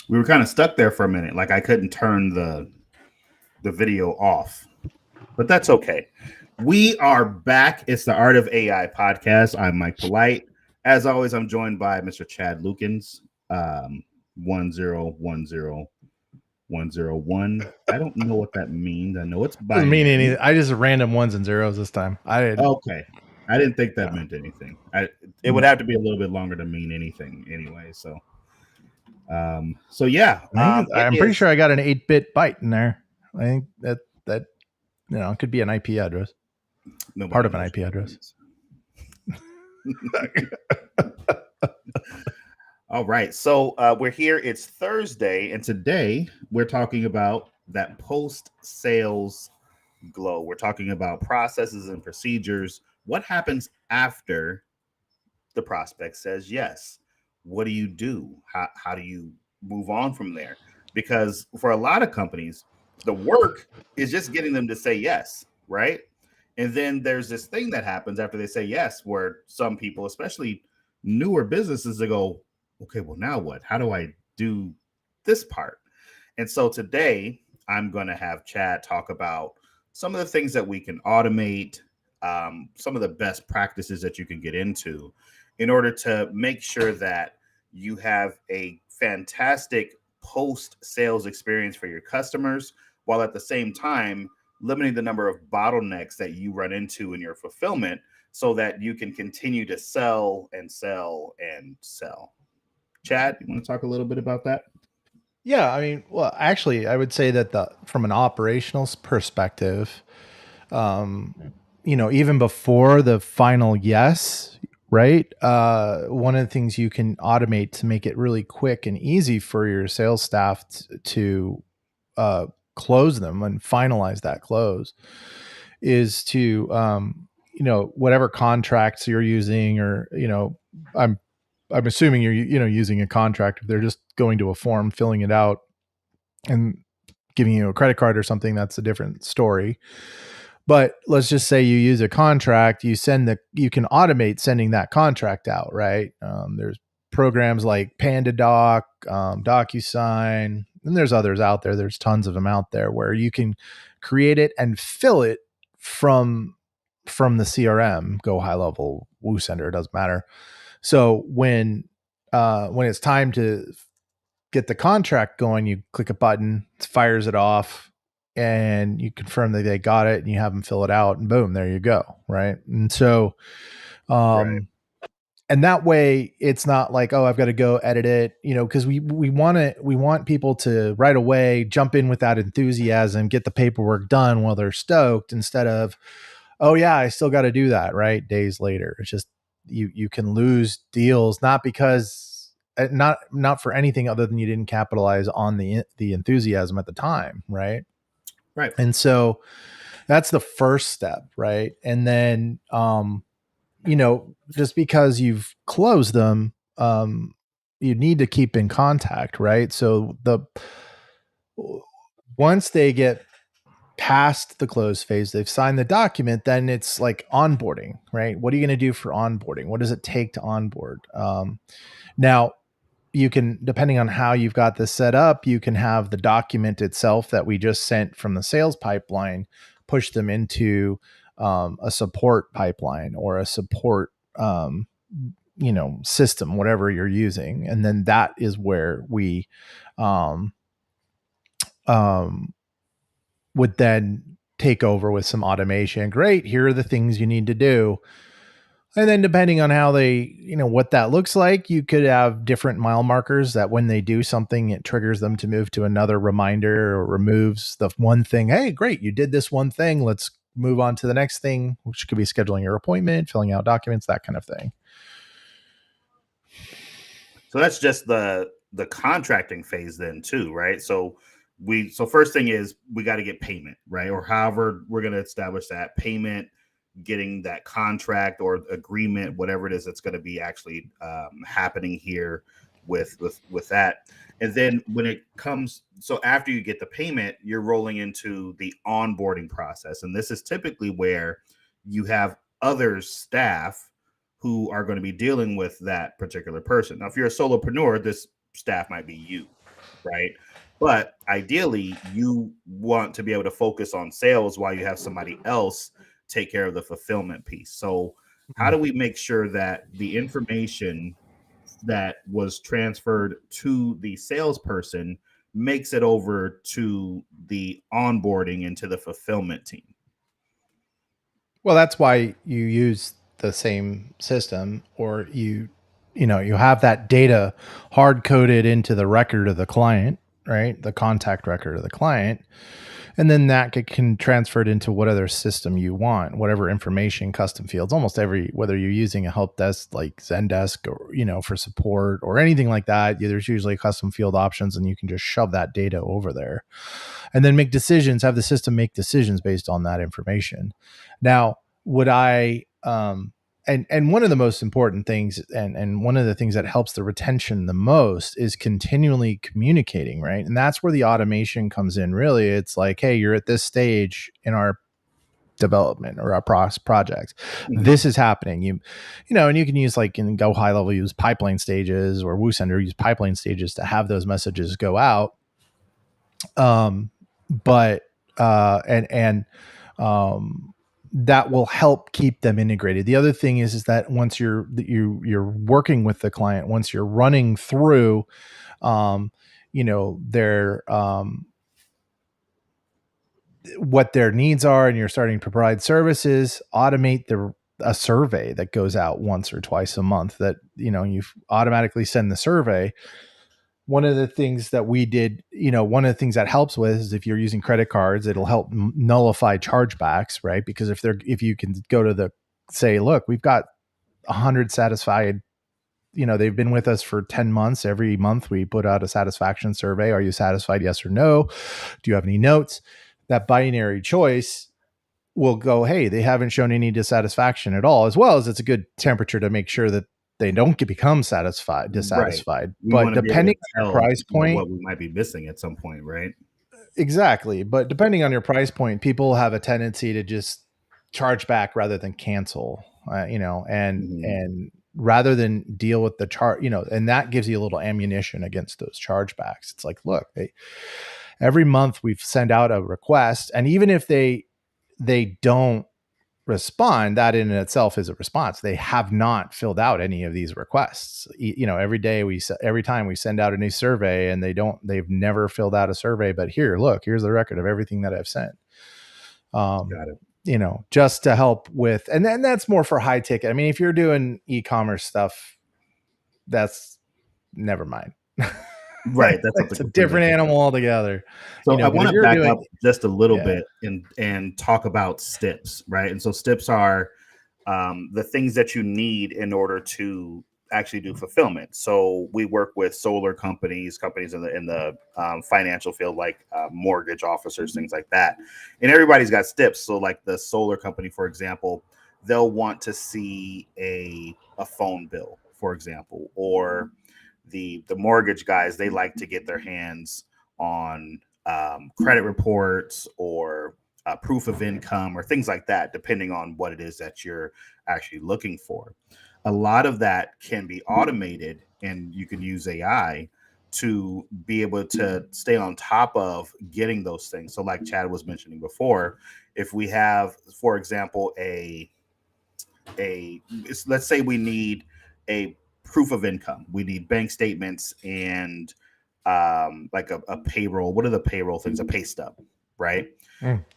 We were kind of stuck there for a minute. Like I couldn't turn the video off, but that's okay. We are back. It's the Art of AI podcast. I'm Mike Polite. As always, I'm joined by Mr. Chad Lukens. 1010101. I don't know what that means. I know it's Doesn't mean binary. anything. I just random ones and zeros this time. Okay. I didn't think that Yeah. meant anything. It would have to be a little bit longer to mean anything anyway. So yeah. I'm pretty sure I got an 8-bit byte in there. I think that it could be an IP address. Part of an IP address. All right. So we're here. It's Thursday, and today we're talking about that post-sales glow. We're talking about processes and procedures. What happens after the prospect says yes? What do you do? How do you move on from there? Because for a lot of companies, the work is just getting them to say yes, right? And then there's this thing that happens after they say yes, where some people, especially newer businesses, they go, okay, well, now what? How do I do this part? And so today I'm going to have Chad talk about some of the things that we can automate, some of the best practices that you can get into in order to make sure that you have a fantastic post-sales experience for your customers, while at the same time limiting the number of bottlenecks that you run into in your fulfillment so that you can continue to sell and sell and sell. Chad, you want to talk a little bit about that? Yeah, I mean, well, actually, I would say that from an operational perspective, even before the final yes, right? One of the things you can automate to make it really quick and easy for your sales staff to close them and finalize that close is to, whatever contracts you're using, or, I'm assuming you're, using a contract. If they're just going to a form, filling it out and giving you a credit card or something, that's a different story. But let's just say you use a contract, you can automate sending that contract out, right? There's programs like PandaDoc, DocuSign, and there's others out there. There's tons of them out there where you can create it and fill it from the CRM, Go High Level, WooSender, it doesn't matter. So when it's time to get the contract going, you click a button, it fires it off, and you confirm that they got it, and you have them fill it out, and boom, there you go, right? And so, Right. and that way, it's not like, oh, I've got to go edit it, because we want people to right away jump in with that enthusiasm, get the paperwork done while they're stoked, instead of, oh yeah, I still got to do that, right? Days later. It's just you can lose deals, not because not for anything other than you didn't capitalize on the enthusiasm at the time, right? Right. And so that's the first step, right? And then just because you've closed them, you need to keep in contact, right? So once they get past the close phase, they've signed the document, then it's like onboarding, right? What are you going to do for onboarding? What does it take to onboard? Now, you can, depending on how you've got this set up, you can have the document itself that we just sent from the sales pipeline, push them into a support pipeline or a support, system, whatever you're using. And then that is where we, would then take over with some automation. Great. Here are the things you need to do. And then depending on how they, what that looks like, you could have different mile markers that when they do something, it triggers them to move to another reminder, or removes the one thing. Hey, great. You did this one thing. Let's move on to the next thing, which could be scheduling your appointment, filling out documents, that kind of thing. So that's just the contracting phase then too, right? So first thing is we got to get payment, right? Or however we're going to establish that payment, getting that contract or agreement, whatever it is that's going to be actually happening here with that. And then when it comes, so after you get the payment, you're rolling into the onboarding process. And this is typically where you have other staff who are going to be dealing with that particular person. Now, if you're a solopreneur, this staff might be you, right? But ideally, you want to be able to focus on sales while you have somebody else take care of the fulfillment piece. So, how do we make sure that the information that was transferred to the salesperson makes it over to the onboarding and to the fulfillment team? Well, that's why you use the same system, or you have that data hard coded into the record of the client, right? The contact record of the client. And then that can transfer it into what other system you want, whatever information, custom fields, almost every, whether you're using a help desk like Zendesk or, for support or anything like that, there's usually custom field options and you can just shove that data over there and then make decisions, have the system make decisions based on that information. Now, would I, and one of the most important things and one of the things that helps the retention the most is continually communicating, right? And that's where the automation comes in. Really, it's like, hey, you're at this stage in our development or our project. This is happening. And you can use, like, in Go high level, use pipeline stages, or WooSender use pipeline stages to have those messages go out. But that will help keep them integrated. The other thing is that once you're working with the client, once you're running through, their what their needs are, and you're starting to provide services, automate a survey that goes out once or twice a month. That you automatically send the survey. One of the things that we did, one of the things that helps with is if you're using credit cards, it'll help nullify chargebacks, right? Because if you can go to say, look, we've got 100 satisfied, they've been with us for 10 months. Every month we put out a satisfaction survey. Are you satisfied? Yes or no? Do you have any notes? That binary choice will go, hey, they haven't shown any dissatisfaction at all, as well as it's a good temperature to make sure that they don't become dissatisfied. Right. We But want to be able depending to on tell your price point, what we might be missing at some point, right? exactly. But depending on your price point, people have a tendency to just charge back rather than cancel, and rather than deal with the charge, and that gives you a little ammunition against those chargebacks. It's like, look, every month we've sent out a request, and even if they don't respond, that in itself is a response. They have not filled out any of these requests. Every time we send out a new survey, and they've never filled out a survey, but here's the record of everything that I've sent. Got it. Just to help with, and then that's more for high ticket. I mean, if you're doing e-commerce stuff, that's never mind. Right. That's It's a different animal altogether. So I want to back up just a little bit and talk about STIPs, right? And so STIPs are the things that you need in order to actually do fulfillment. So we work with solar companies in the financial field, like mortgage officers, things like that. And everybody's got STIPs. So like the solar company, for example, they'll want to see a phone bill, for example, or the mortgage guys, they like to get their hands on credit reports or proof of income or things like that, depending on what it is that you're actually looking for. A lot of that can be automated, and you can use AI to be able to stay on top of getting those things. So like Chad was mentioning before, if we have, for example, let's say we need a proof of income. We need bank statements and like a payroll. What are the payroll things? A pay stub, right?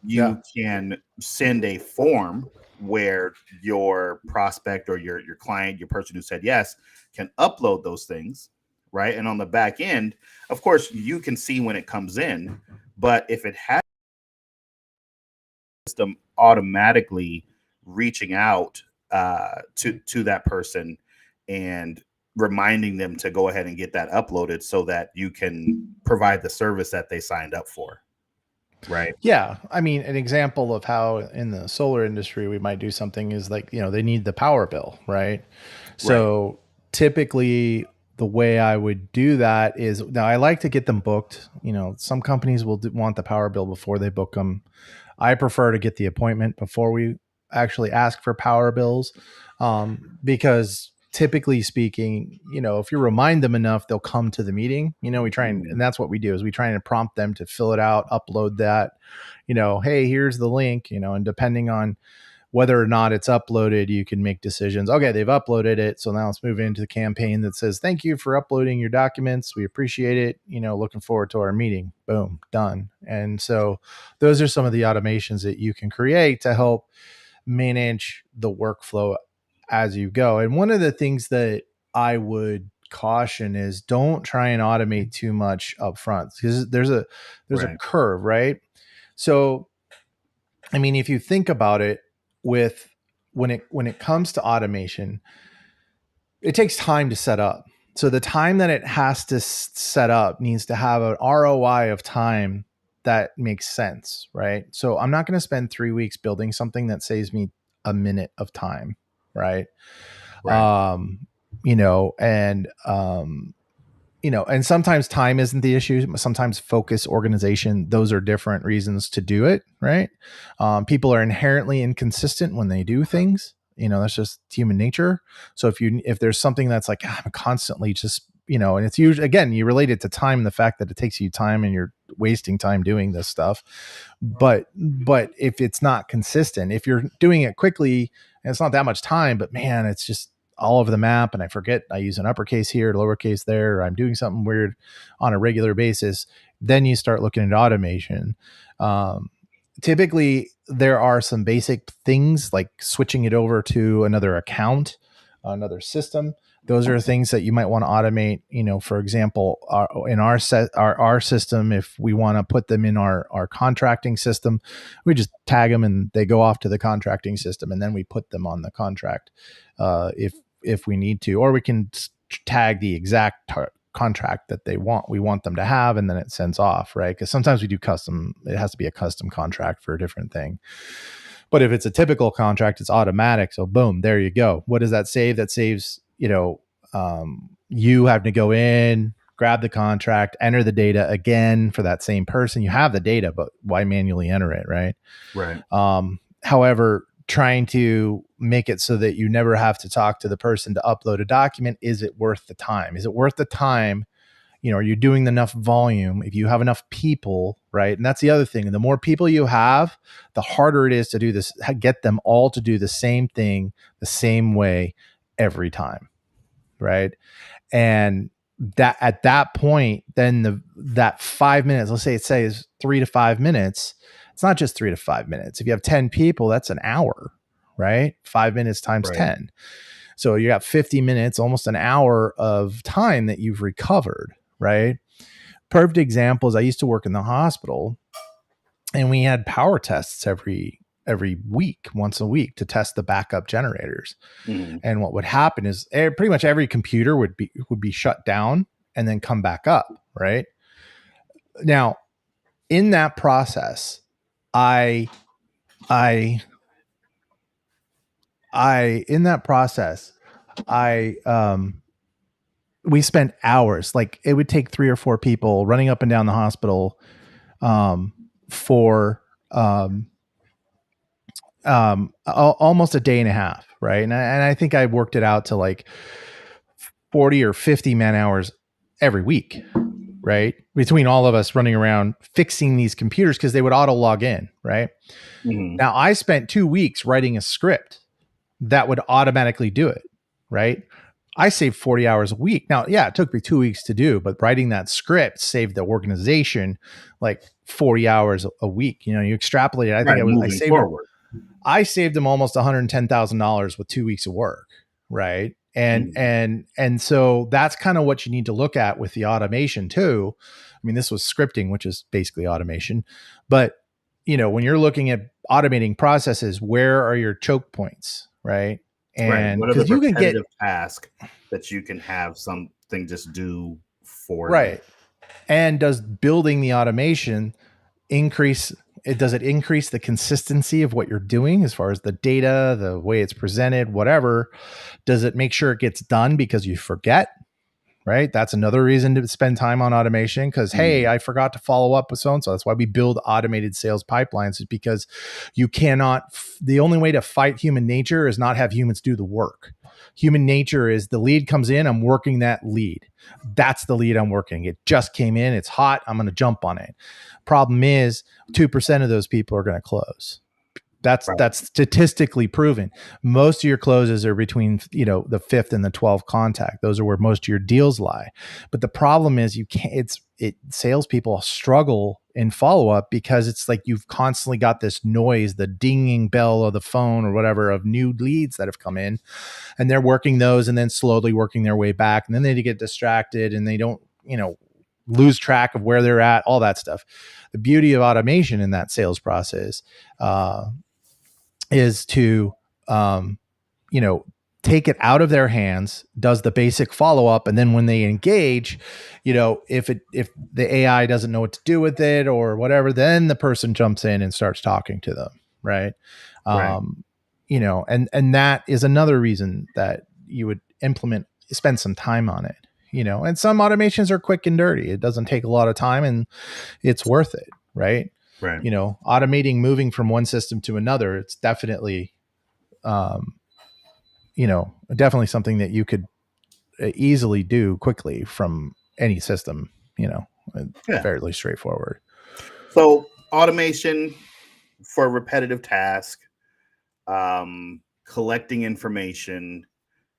You can send a form where your prospect or your client, your person who said yes, can upload those things, right? And on the back end, of course, you can see when it comes in, but if it has system automatically reaching out to that person and reminding them to go ahead and get that uploaded so that you can provide the service that they signed up for. Right. Yeah. I mean, an example of how in the solar industry we might do something is like, they need the power bill, right? So typically the way I would do that is, now I like to get them booked. Some companies will want the power bill before they book them. I prefer to get the appointment before we actually ask for power bills, because typically speaking, if you remind them enough, they'll come to the meeting. We try and that's what we do is we try and prompt them to fill it out, upload that, hey, here's the link, and depending on whether or not it's uploaded, you can make decisions. Okay, they've uploaded it. So now let's move into the campaign that says, thank you for uploading your documents. We appreciate it. Looking forward to our meeting. Boom, done. And so those are some of the automations that you can create to help manage the workflow as you go. And one of the things that I would caution is don't try and automate too much up front, because there's a curve, right? So, I mean, if you think about it, with when it comes to automation, it takes time to set up. So the time that it has to set up needs to have an ROI of time that makes sense, right? So I'm not going to spend 3 weeks building something that saves me a minute of time, right? And sometimes time isn't the issue. Sometimes focus, organization, those are different reasons to do it, right? People are inherently inconsistent when they do things. That's just human nature. So if there's something that's like, I'm constantly just, and it's usually, again, you relate it to time, the fact that it takes you time and you're wasting time doing this stuff. But if it's not consistent, if you're doing it quickly and it's not that much time, but man, it's just all over the map, and I forget I use an uppercase here, lowercase there, or I'm doing something weird on a regular basis, then you start looking at automation. Typically, there are some basic things like switching it over to another account, another system. Those are things that you might want to automate. For example, in our system, if we want to put them in our contracting system, we just tag them and they go off to the contracting system, and then we put them on the contract if we need to, or we can tag the exact contract that we want them to have, and then it sends off, right? Because sometimes we do custom. It has to be a custom contract for a different thing. But if it's a typical contract, it's automatic. So boom, there you go. What does that save? That saves, you have to go in, grab the contract, enter the data again for that same person. You have the data, but why manually enter it, right? Right. However, trying to make it so that you never have to talk to the person to upload a document, is it worth the time? Is it worth the time? Are you doing enough volume? If you have enough people, right? And that's the other thing. The more people you have, the harder it is to do this, get them all to do the same thing the same way every time, right? And that at that point, then that 5 minutes, let's say it says 3 to 5 minutes. It's not just 3 to 5 minutes. If you have 10 people, that's an hour, right? 5 minutes times 10. So you got 50 minutes, almost an hour of time that you've recovered, right? Perfect example is I used to work in the hospital, and we had power tests every week, once a week, to test the backup generators. Mm-hmm. And what would happen is pretty much every computer would be shut down and then come back up, right? Now, in that process, we spent hours. Like, it would take 3 or 4 people running up and down the hospital for almost a day and a half, right? And I think I worked it out to like 40 or 50 man hours every week, right? Between all of us running around fixing these computers, because they would auto log in, right? Mm-hmm. Now, I spent 2 weeks writing a script that would automatically do it, right? I saved 40 hours a week. Now, yeah, it took me 2 weeks to do, but writing that script saved the organization like 40 hours a week. You extrapolate it. I saved them almost $110,000 with 2 weeks of work, right? And so that's kind of what you need to look at with the automation too. I mean, this was scripting, which is basically automation. But, when you're looking at automating processes, where are your choke points, right? And what are the repetitive tasks that you can have something just do for you? You? And does building the automation increase the consistency of what you're doing as far as the data, the way it's presented, whatever? Does it make sure it gets done because you forget, right? That's another reason to spend time on automation because, hey, I forgot to follow up with so and so. That's why we build automated sales pipelines, is because you cannot, the only way to fight human nature is not have humans do the work. Human nature is the lead comes in, I'm working that lead. That's the lead I'm working. It just came in, it's hot, I'm going to jump on it. Problem is, 2% of those people are going to close. That's statistically proven. Most of your closes are between, the 5th and the 12th contact. Those are where most of your deals lie. But the problem is salespeople struggle in follow up because it's like you've constantly got this noise, the dinging bell of the phone or whatever of new leads that have come in, and they're working those and then slowly working their way back, and then they get distracted and they don't, lose track of where they're at, all that stuff. The beauty of automation in that sales process is to, take it out of their hands, does the basic follow up, and then when they engage, if the AI doesn't know what to do with it or whatever, then the person jumps in and starts talking to them, right? Right. And that is another reason that you would spend some time on it. And some automations are quick and dirty. It doesn't take a lot of time and it's worth it, right? Right. Automating moving from one system to another, it's definitely, definitely something that you could easily do quickly from any system, fairly straightforward. So automation for repetitive tasks, collecting information,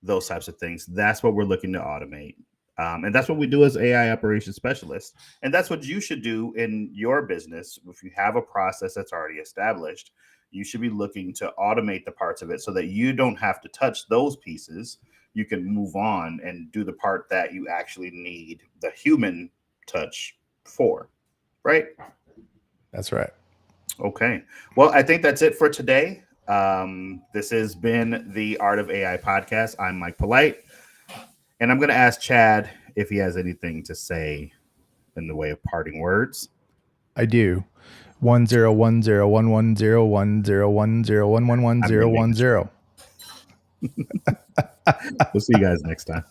those types of things. That's what we're looking to automate. And that's what we do as AI operations specialists. And that's what you should do in your business. If you have a process that's already established, you should be looking to automate the parts of it so that you don't have to touch those pieces. You can move on and do the part that you actually need the human touch for, right? That's right. Okay. Well, I think that's it for today. This has been the Art of AI podcast. I'm Mike Polite. And I'm going to ask Chad if he has anything to say in the way of parting words. I do. 10101101010110111010. We'll see you guys next time.